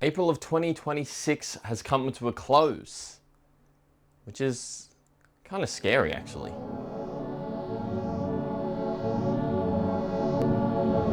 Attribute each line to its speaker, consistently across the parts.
Speaker 1: April of 2026 has come to a close, which is kind of scary actually.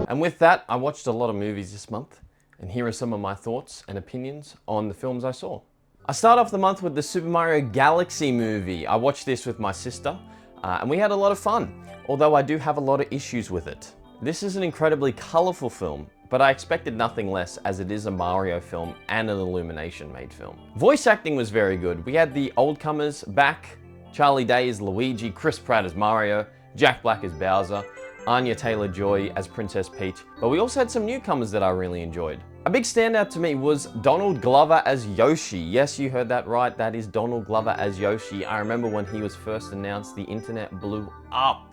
Speaker 1: And with that, I watched a lot of movies this month, and here are some of my thoughts and opinions on the films I saw. I start off the month with the Super Mario Galaxy movie. I watched this with my sister, and we had a lot of fun, although I do have a lot of issues with it. This is an incredibly colorful film, but I expected nothing less as it is a Mario film and an Illumination made film. Voice acting was very good. We had the old comers back. Charlie Day as Luigi, Chris Pratt as Mario, Jack Black as Bowser, Anya Taylor-Joy as Princess Peach, but we also had some newcomers that I really enjoyed. A big standout to me was Donald Glover as Yoshi. Yes, you heard that right, that is Donald Glover as Yoshi. I remember when he was first announced, the internet blew up.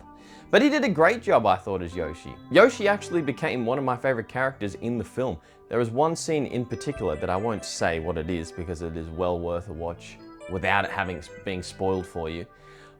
Speaker 1: But he did a great job, I thought, as Yoshi. Yoshi actually became one of my favorite characters in the film. There is one scene in particular that I won't say what it is because it is well worth a watch without it being spoiled for you.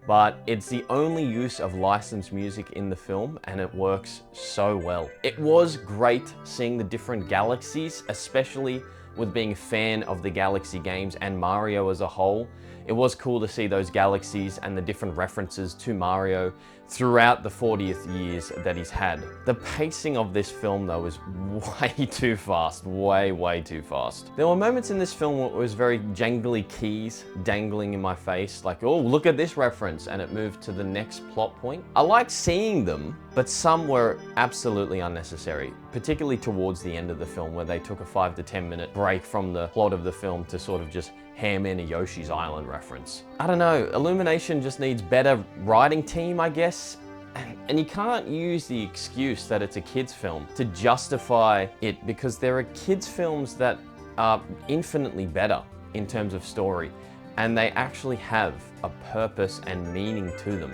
Speaker 1: But it's the only use of licensed music in the film, and it works so well. It was great seeing the different galaxies, especially with being a fan of the Galaxy games and Mario as a whole. It was cool to see those galaxies and the different references to Mario throughout the 40th years that he's had. The pacing of this film though is way too fast, way too fast. There were moments in this film where it was very jangly keys dangling in my face, like, oh, look at this reference, and it moved to the next plot point. I like seeing them, but some were absolutely unnecessary, particularly towards the end of the film where they took a 5 to 10 minute break from the plot of the film to sort of just ham in a Yoshi's Island reference. I don't know, Illumination just needs better writing team, I guess. And you can't use the excuse that it's a kids film to justify it, because there are kids films that are infinitely better in terms of story, and they actually have a purpose and meaning to them.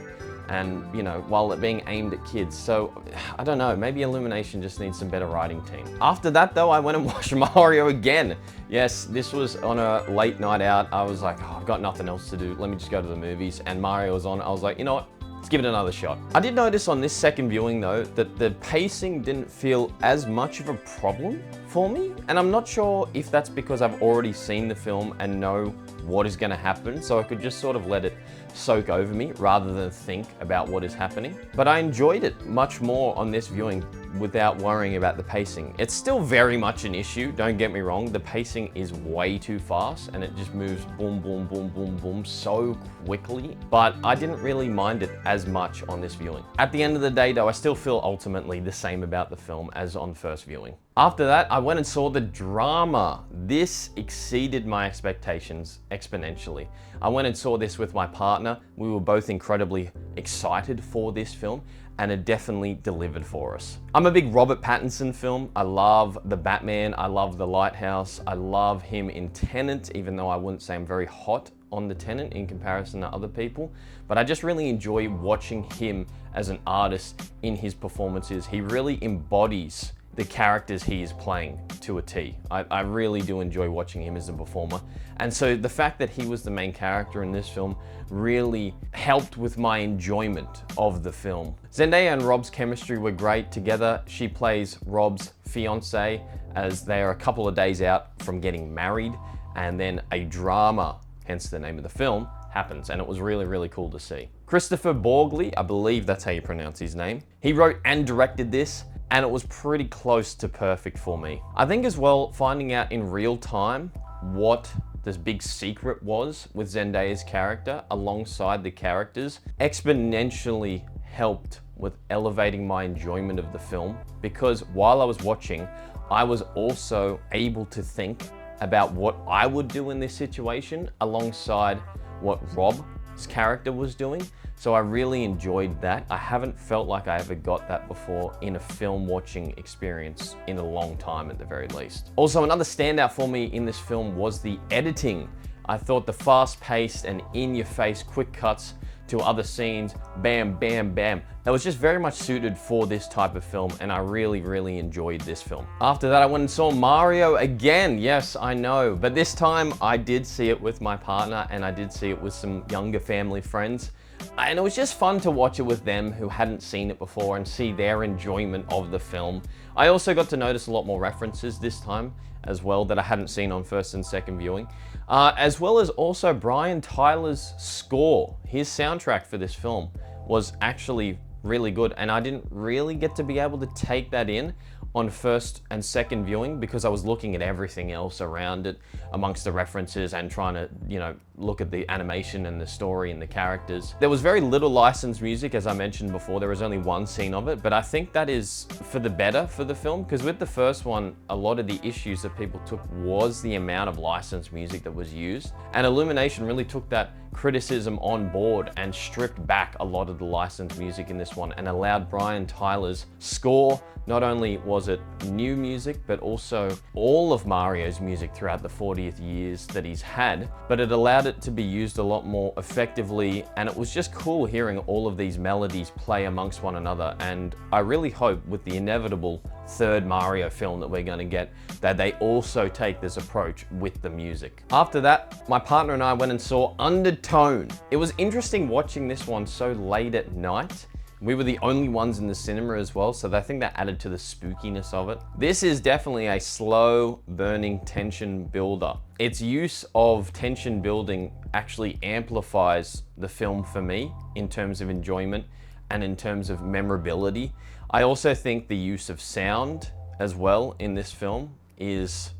Speaker 1: And, you know, while it being aimed at kids. So, I don't know, maybe Illumination just needs some better writing team. After that though, I went and watched Mario again. Yes, this was on a late night out. I was like, oh, I've got nothing else to do. Let me just go to the movies. And Mario was on. I was like, you know what? Let's give it another shot. I did notice on this second viewing though, that the pacing didn't feel as much of a problem for me. And I'm not sure if that's because I've already seen the film and know what is gonna happen, so I could just sort of let it soak over me rather than think about what is happening. But I enjoyed it much more on this viewing without worrying about the pacing. It's still very much an issue, don't get me wrong. The pacing is way too fast and it just moves boom, boom, boom, boom, boom so quickly. But I didn't really mind it as much on this viewing. At the end of the day though, I still feel ultimately the same about the film as on first viewing. After that, I went and saw the drama. This exceeded my expectations exponentially. I went and saw this with my partner. We were both incredibly excited for this film, and it definitely delivered for us. I'm a big Robert Pattinson film. I love The Batman, I love The Lighthouse, I love him in Tenet, even though I wouldn't say I'm very hot on the Tenet in comparison to other people, but I just really enjoy watching him as an artist in his performances. He really embodies the characters he is playing to a T. I really do enjoy watching him as a performer. And so the fact that he was the main character in this film really helped with my enjoyment of the film. Zendaya and Rob's chemistry were great together. She plays Rob's fiance as they are a couple of days out from getting married, and then a drama, hence the name of the film, happens, and it was really cool to see. Christopher Borgli, I believe that's how you pronounce his name, he wrote and directed this, and it was pretty close to perfect for me. I think as well, finding out in real time what this big secret was with Zendaya's character alongside the characters exponentially helped with elevating my enjoyment of the film, because while I was watching, I was also able to think about what I would do in this situation alongside what Rob's character was doing. So I really enjoyed that. I haven't felt like I ever got that before in a film watching experience in a long time at the very least. Also, another standout for me in this film was the editing. I thought the fast-paced and in-your-face quick cuts to other scenes, bam, bam, bam. That was just very much suited for this type of film, and I really enjoyed this film. After that, I went and saw Mario again. Yes, I know, but this time I did see it with my partner, and I did see it with some younger family friends. And it was just fun to watch it with them who hadn't seen it before and see their enjoyment of the film. I also got to notice a lot more references this time as well that I hadn't seen on first and second viewing. As well as also Brian Tyler's score. His soundtrack for this film was actually really good, and I didn't really get to be able to take that in on first and second viewing because I was looking at everything else around it amongst the references and trying to, look at the animation and the story and the characters. There was very little licensed music, as I mentioned before. There was only one scene of it, but I think that is for the better for the film, because with the first one, a lot of the issues that people took was the amount of licensed music that was used, and Illumination really took that criticism on board and stripped back a lot of the licensed music in this one and allowed Brian Tyler's score. Not only was it new music, but also all of Mario's music throughout the 40th years that he's had, but it allowed it to be used a lot more effectively, and it was just cool hearing all of these melodies play amongst one another. And I really hope with the inevitable third Mario film that we're going to get, that they also take this approach with the music. After that, my partner and I went and saw Undertone. It was interesting watching this one so late at night. We were the only ones in the cinema as well, so I think that added to the spookiness of it. This is definitely a slow burning tension builder. Its use of tension building actually amplifies the film for me in terms of enjoyment and in terms of memorability. I also think the use of sound as well in this film is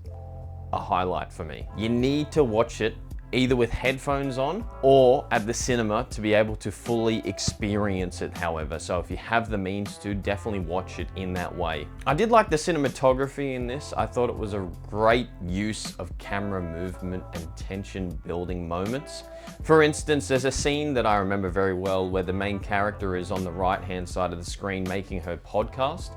Speaker 1: a highlight for me. You need to watch it either with headphones on or at the cinema to be able to fully experience it, however. So if you have the means to, definitely watch it in that way. I did like the cinematography in this. I thought it was a great use of camera movement and tension building moments. For instance, there's a scene that I remember very well where the main character is on the right-hand side of the screen making her podcast,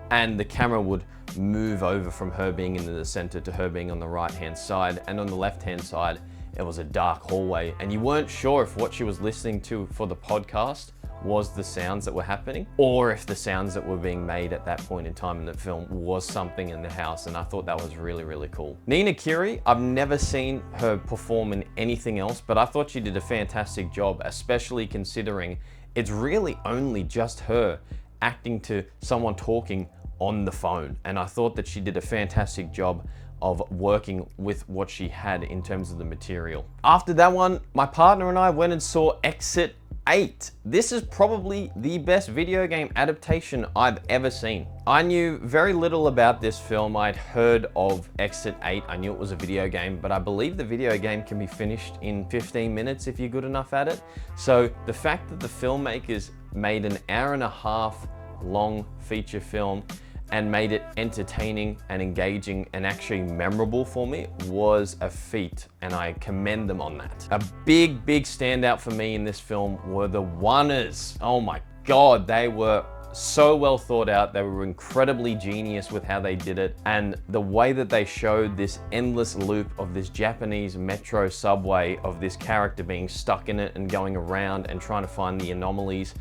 Speaker 1: and the camera would move over from her being in the center to her being on the right-hand side, and on the left-hand side, it was a dark hallway, and you weren't sure if what she was listening to for the podcast was the sounds that were happening, or if the sounds that were being made at that point in time in the film was something in the house, and I thought that was really, really cool. Nina Kiri, I've never seen her perform in anything else, but I thought she did a fantastic job, especially considering it's really only just her acting to someone talking on the phone, and I thought that she did a fantastic job of working with what she had in terms of the material. After that one, my partner and I went and saw Exit 8. This is probably the best video game adaptation I've ever seen. I knew very little about this film. I'd heard of Exit 8. I knew it was a video game, but I believe the video game can be finished in 15 minutes if you're good enough at it. So the fact that the filmmakers made an hour-and-a-half long feature film and made it entertaining and engaging and actually memorable for me was a feat, and I commend them on that. A big standout for me in this film were the Wanners. Oh my God, they were so well thought out. They were incredibly genius with how they did it, and the way that they showed this endless loop of this Japanese metro subway of this character being stuck in it and going around and trying to find the anomalies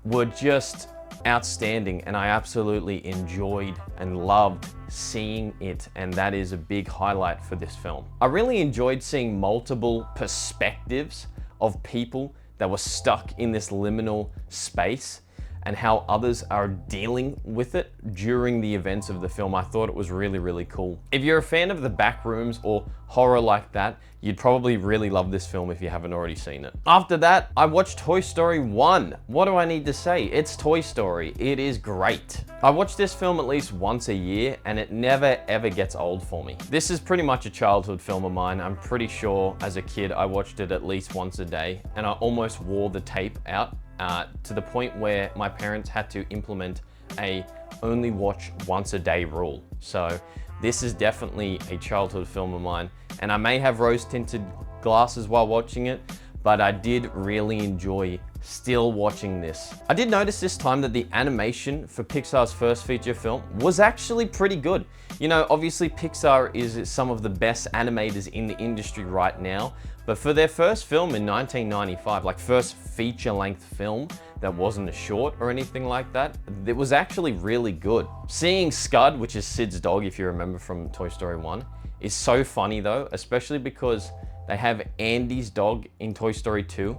Speaker 1: were just outstanding, and I absolutely enjoyed and loved seeing it, and that is a big highlight for this film. I really enjoyed seeing multiple perspectives of people that were stuck in this liminal space and how others are dealing with it during the events of the film. I thought it was really, really cool. If you're a fan of the back rooms or horror like that, you'd probably really love this film if you haven't already seen it. After that, I watched Toy Story 1. What do I need to say? It's Toy Story. It is great. I watch this film at least once a year, and it never ever gets old for me. This is pretty much a childhood film of mine. I'm pretty sure as a kid I watched it at least once a day, and I almost wore the tape out to the point where my parents had to implement a only watch once a day rule. So this is definitely a childhood film of mine, and I may have rose tinted glasses while watching it, but I did really enjoy still watching this. I did notice this time that the animation for Pixar's first feature film was actually pretty good. You know, obviously Pixar is some of the best animators in the industry right now, but for their first film in 1995, like first feature-length film that wasn't a short or anything like that, it was actually really good. Seeing Scud, which is Sid's dog if you remember from Toy Story 1, is so funny though, especially because they have Andy's dog in Toy Story 2,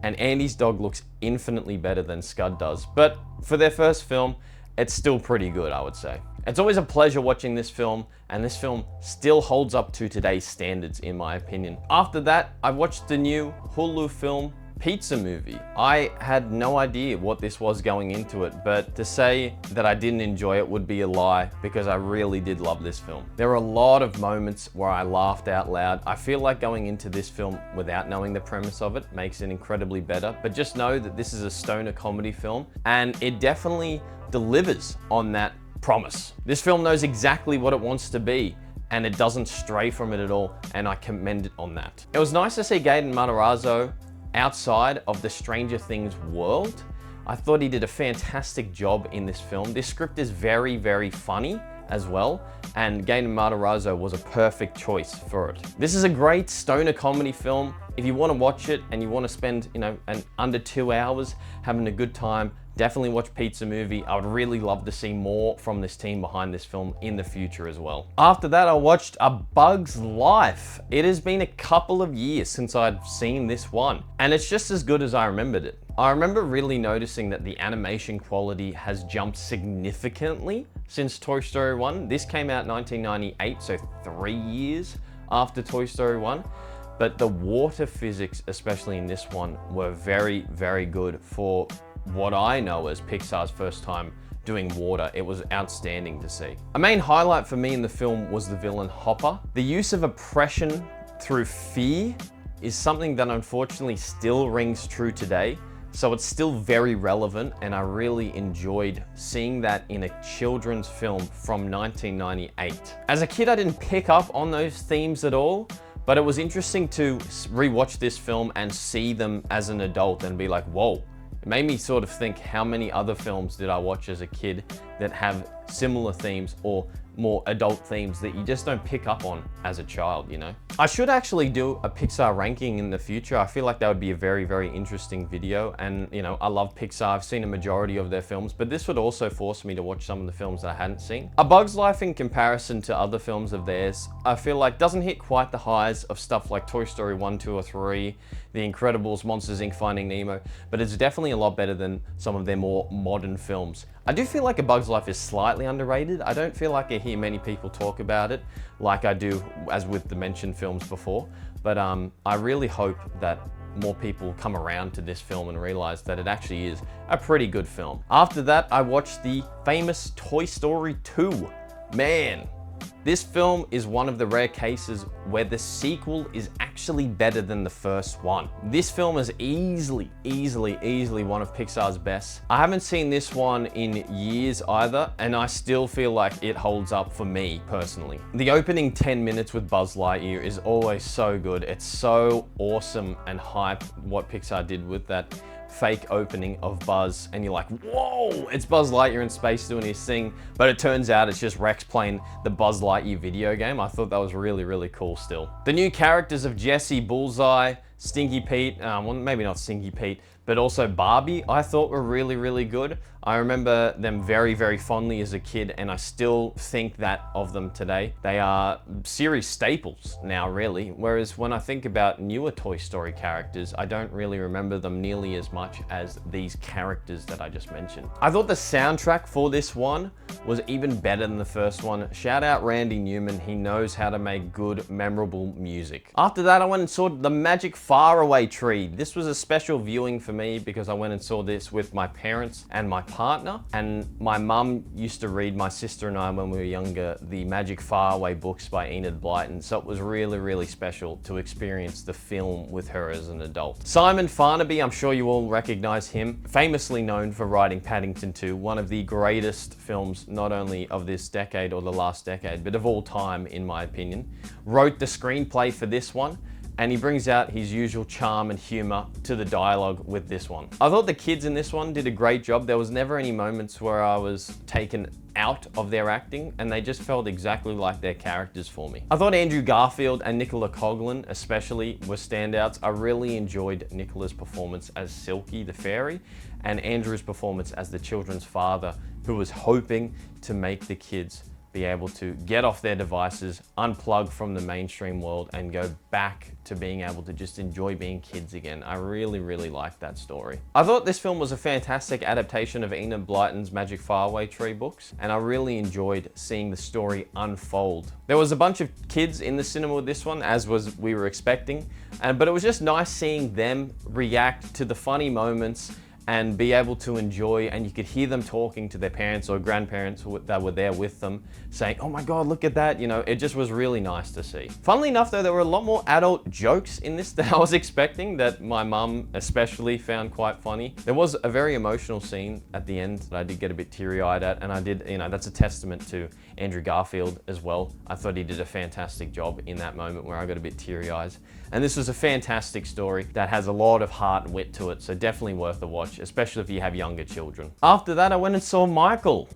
Speaker 1: and Andy's dog looks infinitely better than Scud does. But for their first film, it's still pretty good, I would say. It's always a pleasure watching this film, and this film still holds up to today's standards, in my opinion. After that, I watched the new Hulu film, Pizza Movie. I had no idea what this was going into it, but to say that I didn't enjoy it would be a lie, because I really did love this film. There were a lot of moments where I laughed out loud. I feel like going into this film without knowing the premise of it makes it incredibly better, but just know that this is a stoner comedy film, and it definitely delivers on that promise. This film knows exactly what it wants to be, and it doesn't stray from it at all, and I commend it on that. It was nice to see Gaten Matarazzo outside of the Stranger Things world. I thought he did a fantastic job in this film. This script is very, very funny as well, and Gaten Matarazzo was a perfect choice for it. This is a great stoner comedy film. If you want to watch it and you want to spend, under 2 hours having a good time, definitely watch Pizza Movie. I would really love to see more from this team behind this film in the future as well. After that, I watched A Bug's Life. It has been a couple of years since I'd seen this one, and it's just as good as I remembered it. I remember really noticing that the animation quality has jumped significantly since Toy Story 1. This came out in 1998, so 3 years after Toy Story 1. But the water physics, especially in this one, were very, very good for what I know as Pixar's first time doing water. It was outstanding to see. A main highlight for me in the film was the villain Hopper. The use of oppression through fear is something that unfortunately still rings true today. So it's still very relevant, and I really enjoyed seeing that in a children's film from 1998. As a kid, I didn't pick up on those themes at all, but it was interesting to rewatch this film and see them as an adult and be like, whoa. It made me sort of think, how many other films did I watch as a kid that have similar themes or more adult themes that you just don't pick up on as a child, I should actually do a Pixar ranking in the future. I feel like that would be a very, very interesting video. And, I love Pixar. I've seen a majority of their films, but this would also force me to watch some of the films that I hadn't seen. A Bug's Life, in comparison to other films of theirs, I feel like doesn't hit quite the highs of stuff like Toy Story 1, 2, or 3, The Incredibles, Monsters, Inc., Finding Nemo, but it's definitely a lot better than some of their more modern films. I do feel like A Bug's Life is slightly underrated. I don't feel like I hear many people talk about it like I do as with the mentioned films before, but I really hope that more people come around to this film and realize that it actually is a pretty good film. After that, I watched the famous Toy Story 2. Man, this film is one of the rare cases where the sequel is actually better than the first one. This film is easily one of Pixar's best. I haven't seen this one in years either, and I still feel like it holds up for me personally. The opening 10 minutes with Buzz Lightyear is always so good. It's so awesome and hype what Pixar did with that fake opening of Buzz, and you're like, whoa, it's Buzz Lightyear in space doing his thing, but it turns out it's just Rex playing the Buzz Lightyear video game. I thought that was really, really cool still. The new characters of Jessie, Bullseye, Stinky Pete, well, maybe not Stinky Pete, but also Barbie, I thought were really, really good. I remember them very, very fondly as a kid, and I still think that of them today. They are series staples now, really, whereas when I think about newer Toy Story characters, I don't really remember them nearly as much as these characters that I just mentioned. I thought the soundtrack for this one was even better than the first one. Shout out Randy Newman, he knows how to make good, memorable music. After that, I went and saw The Magic Faraway Tree. This was a special viewing for me because I went and saw this with my parents and my partner, and my mum used to read my sister and I when we were younger the Magic Faraway books by Enid Blyton, so it was really, really special to experience the film with her as an adult. Simon Farnaby, I'm sure you all recognize him, famously known for writing Paddington 2, one of the greatest films not only of this decade or the last decade, but of all time in my opinion. Wrote the screenplay for this one, and he brings out his usual charm and humor to the dialogue with this one. I thought the kids in this one did a great job. There was never any moments where I was taken out of their acting, and they just felt exactly like their characters for me. I thought Andrew Garfield and Nicola Coughlan especially were standouts. I really enjoyed Nicola's performance as Silky the fairy, and Andrew's performance as the children's father, who was hoping to make the kids be able to get off their devices, unplug from the mainstream world, and go back to being able to just enjoy being kids again. I really, really liked that story. I thought this film was a fantastic adaptation of Enid Blyton's Magic Faraway Tree books, and I really enjoyed seeing the story unfold. There was a bunch of kids in the cinema with this one, as we were expecting, but it was just nice seeing them react to the funny moments and be able to enjoy, and you could hear them talking to their parents or grandparents that were there with them, saying, oh my God, look at that. You know, it just was really nice to see. Funnily enough though, there were a lot more adult jokes in this than I was expecting, that my mum especially found quite funny. There was a very emotional scene at the end that I did get a bit teary-eyed at, and I did, you know, that's a testament to Andrew Garfield as well. I thought he did a fantastic job in that moment where I got a bit teary-eyed. And this was a fantastic story that has a lot of heart and wit to it, so definitely worth a watch, especially if you have younger children. After that, I went and saw Michael.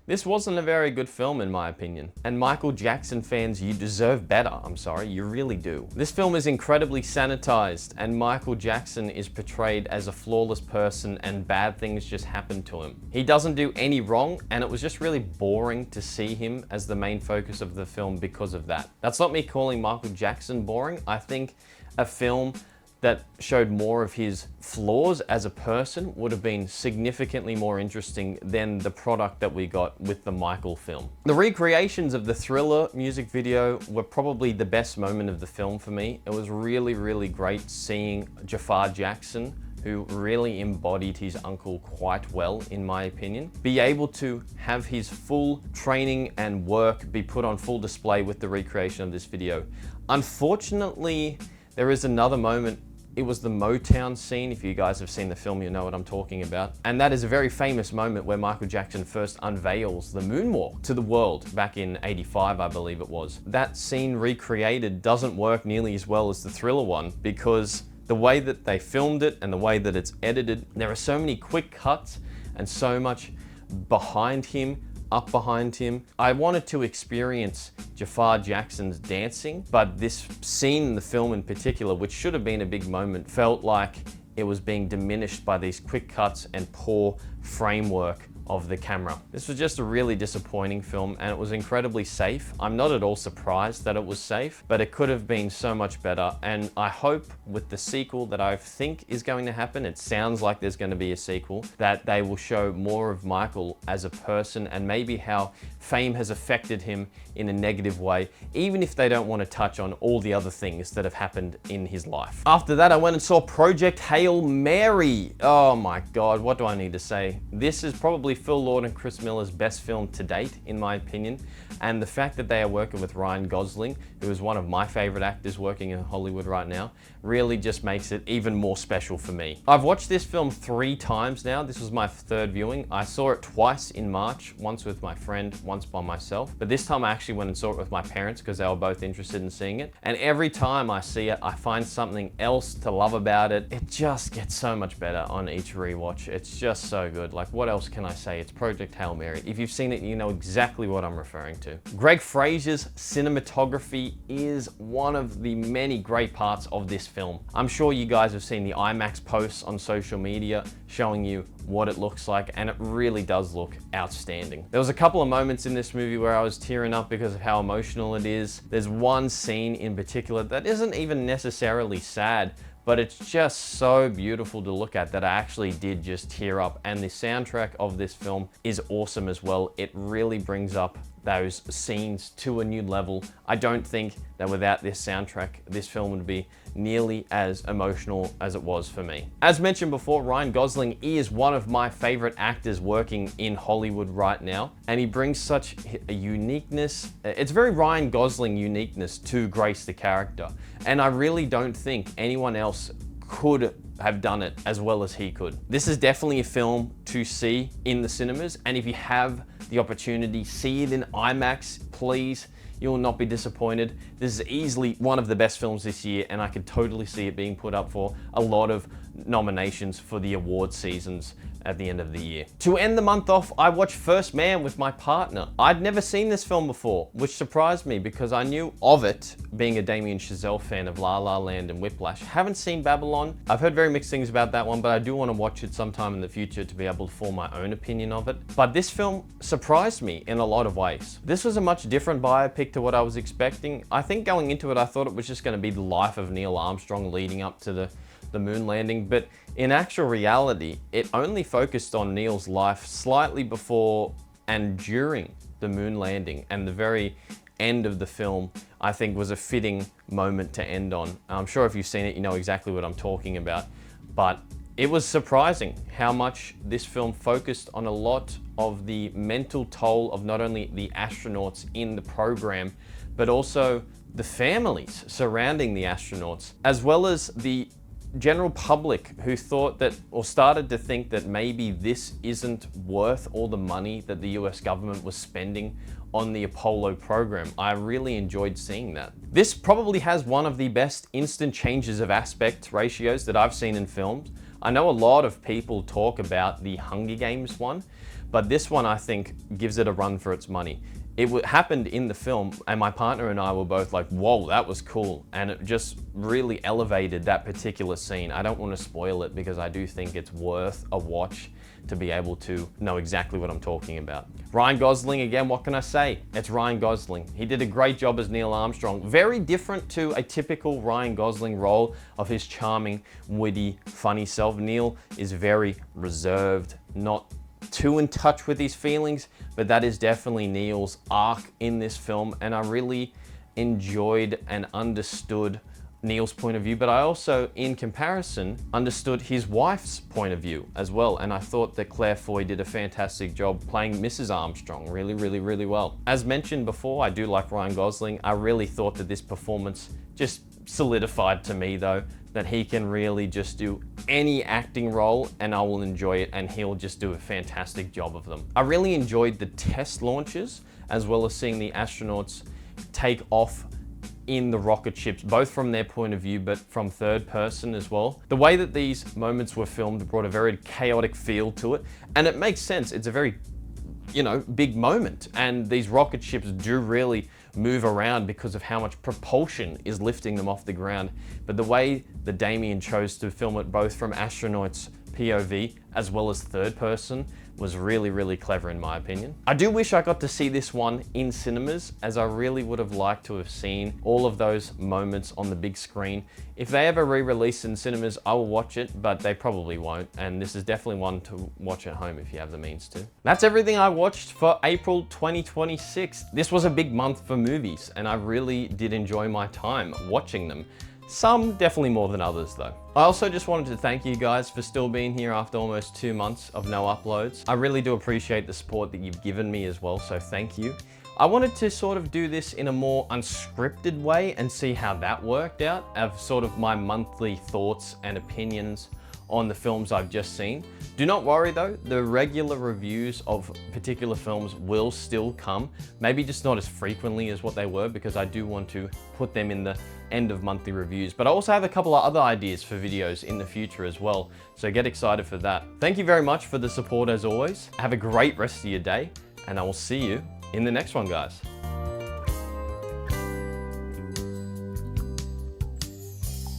Speaker 1: This wasn't a very good film in my opinion. And Michael Jackson fans, you deserve better. I'm sorry, you really do. This film is incredibly sanitized, and Michael Jackson is portrayed as a flawless person and bad things just happen to him. He doesn't do any wrong, and it was just really boring to see him as the main focus of the film because of that. That's not me calling Michael Jackson boring. I think a film that showed more of his flaws as a person would have been significantly more interesting than the product that we got with the Michael film. The recreations of the Thriller music video were probably the best moment of the film for me. It was really, really great seeing Jafar Jackson, who really embodied his uncle quite well, in my opinion, be able to have his full training and work be put on full display with the recreation of this video. Unfortunately, there is another moment. It was the Motown scene. If you guys have seen the film, you know what I'm talking about. And that is a very famous moment where Michael Jackson first unveils the moonwalk to the world back in '85, I believe it was. That scene recreated doesn't work nearly as well as the Thriller one, because the way that they filmed it and the way that it's edited, there are so many quick cuts and so much behind him, up behind him. I wanted to experience Jafar Jackson's dancing, but this scene in the film in particular, which should have been a big moment, felt like it was being diminished by these quick cuts and poor framework of the camera. This was just a really disappointing film, and it was incredibly safe. I'm not at all surprised that it was safe, but it could have been so much better. And I hope with the sequel that I think is going to happen, it sounds like there's going to be a sequel, that they will show more of Michael as a person and maybe how fame has affected him in a negative way, even if they don't want to touch on all the other things that have happened in his life. After that, I went and saw Project Hail Mary. Oh my God, what do I need to say? This is probably Phil Lord and Chris Miller's best film to date, in my opinion. And the fact that they are working with Ryan Gosling, who is one of my favorite actors working in Hollywood right now, really just makes it even more special for me. I've watched this film 3 times now. This was my 3rd viewing. I saw it twice in March, once with my friend, once by myself. But this time I actually went and saw it with my parents because they were both interested in seeing it. And every time I see it, I find something else to love about it. It just gets so much better on each rewatch. It's just so good. Like, what else can I say? It's Project Hail Mary. If you've seen it, you know exactly what I'm referring to. Greg Fraser's cinematography is one of the many great parts of this film. I'm sure you guys have seen the IMAX posts on social media showing you what it looks like, and it really does look outstanding. There was a couple of moments in this movie where I was tearing up because of how emotional it is. There's one scene in particular that isn't even necessarily sad, but it's just so beautiful to look at that I actually did just tear up. And the soundtrack of this film is awesome as well. It really brings up those scenes to a new level. I don't think that without this soundtrack, this film would be nearly as emotional as it was for me. As mentioned before, Ryan Gosling is one of my favorite actors working in Hollywood right now, and he brings such a uniqueness. It's very Ryan Gosling uniqueness to grace the character, and I really don't think anyone else could have done it as well as he could. This is definitely a film to see in the cinemas, and if you have the opportunity, see it in IMAX, please. You will not be disappointed. This is easily one of the best films this year, and I could totally see it being put up for a lot of nominations for the award seasons at the end of the year. To end the month off, I watched First Man with my partner. I'd never seen this film before, which surprised me because I knew of it, being a Damien Chazelle fan of La La Land and Whiplash. Haven't seen Babylon. I've heard very mixed things about that one, but I do want to watch it sometime in the future to be able to form my own opinion of it. But this film surprised me in a lot of ways. This was a much different biopic to what I was expecting. I think going into it, I thought it was just going to be the life of Neil Armstrong leading up to the moon landing, but in actual reality, it only focused on Neil's life slightly before and during the moon landing, and the very end of the film, I think, was a fitting moment to end on. I'm sure if you've seen it, you know exactly what I'm talking about, but it was surprising how much this film focused on a lot of the mental toll of not only the astronauts in the program, but also the families surrounding the astronauts, as well as the general public who thought that, or started to think that maybe this isn't worth all the money that the US government was spending on the Apollo program. I really enjoyed seeing that. This probably has one of the best instant changes of aspect ratios that I've seen in films. I know a lot of people talk about the Hunger Games one, but this one I think gives it a run for its money. It happened in the film, and my partner and I were both like, whoa, that was cool. And it just really elevated that particular scene. I don't want to spoil it because I do think it's worth a watch to be able to know exactly what I'm talking about. Ryan Gosling, again, what can I say? It's Ryan Gosling. He did a great job as Neil Armstrong. Very different to a typical Ryan Gosling role of his charming, witty, funny self. Neil is very reserved, not too in touch with his feelings, but that is definitely Neil's arc in this film, and I really enjoyed and understood Neil's point of view, but I also, in comparison, understood his wife's point of view as well, and I thought that Claire Foy did a fantastic job playing Mrs. Armstrong really well. As mentioned before, I do like Ryan Gosling. I really thought that this performance just solidified to me, though, that he can really just do any acting role and I will enjoy it, and he'll just do a fantastic job of them. I really enjoyed the test launches as well as seeing the astronauts take off in the rocket ships, both from their point of view but from third person as well. The way that these moments were filmed brought a very chaotic feel to it, and it makes sense. It's a very, you know, big moment, and these rocket ships do really move around because of how much propulsion is lifting them off the ground. But the way that Damien chose to film it both from astronauts' POV as well as third person was really clever in my opinion. I do wish I got to see this one in cinemas, as I really would have liked to have seen all of those moments on the big screen. If they ever re-release in cinemas, I will watch it, but they probably won't, and this is definitely one to watch at home if you have the means to. That's everything I watched for April 2026. This was a big month for movies, and I really did enjoy my time watching them. Some definitely more than others though. I also just wanted to thank you guys for still being here after almost 2 months of no uploads. I really do appreciate the support that you've given me as well, so thank you. I wanted to sort of do this in a more unscripted way and see how that worked out, of sort of my monthly thoughts and opinions on the films I've just seen. Do not worry though, the regular reviews of particular films will still come, maybe just not as frequently as what they were, because I do want to put them in the end of monthly reviews. But I also have a couple of other ideas for videos in the future as well, so get excited for that. Thank you very much for the support as always. Have a great rest of your day, and I will see you in the next one, guys.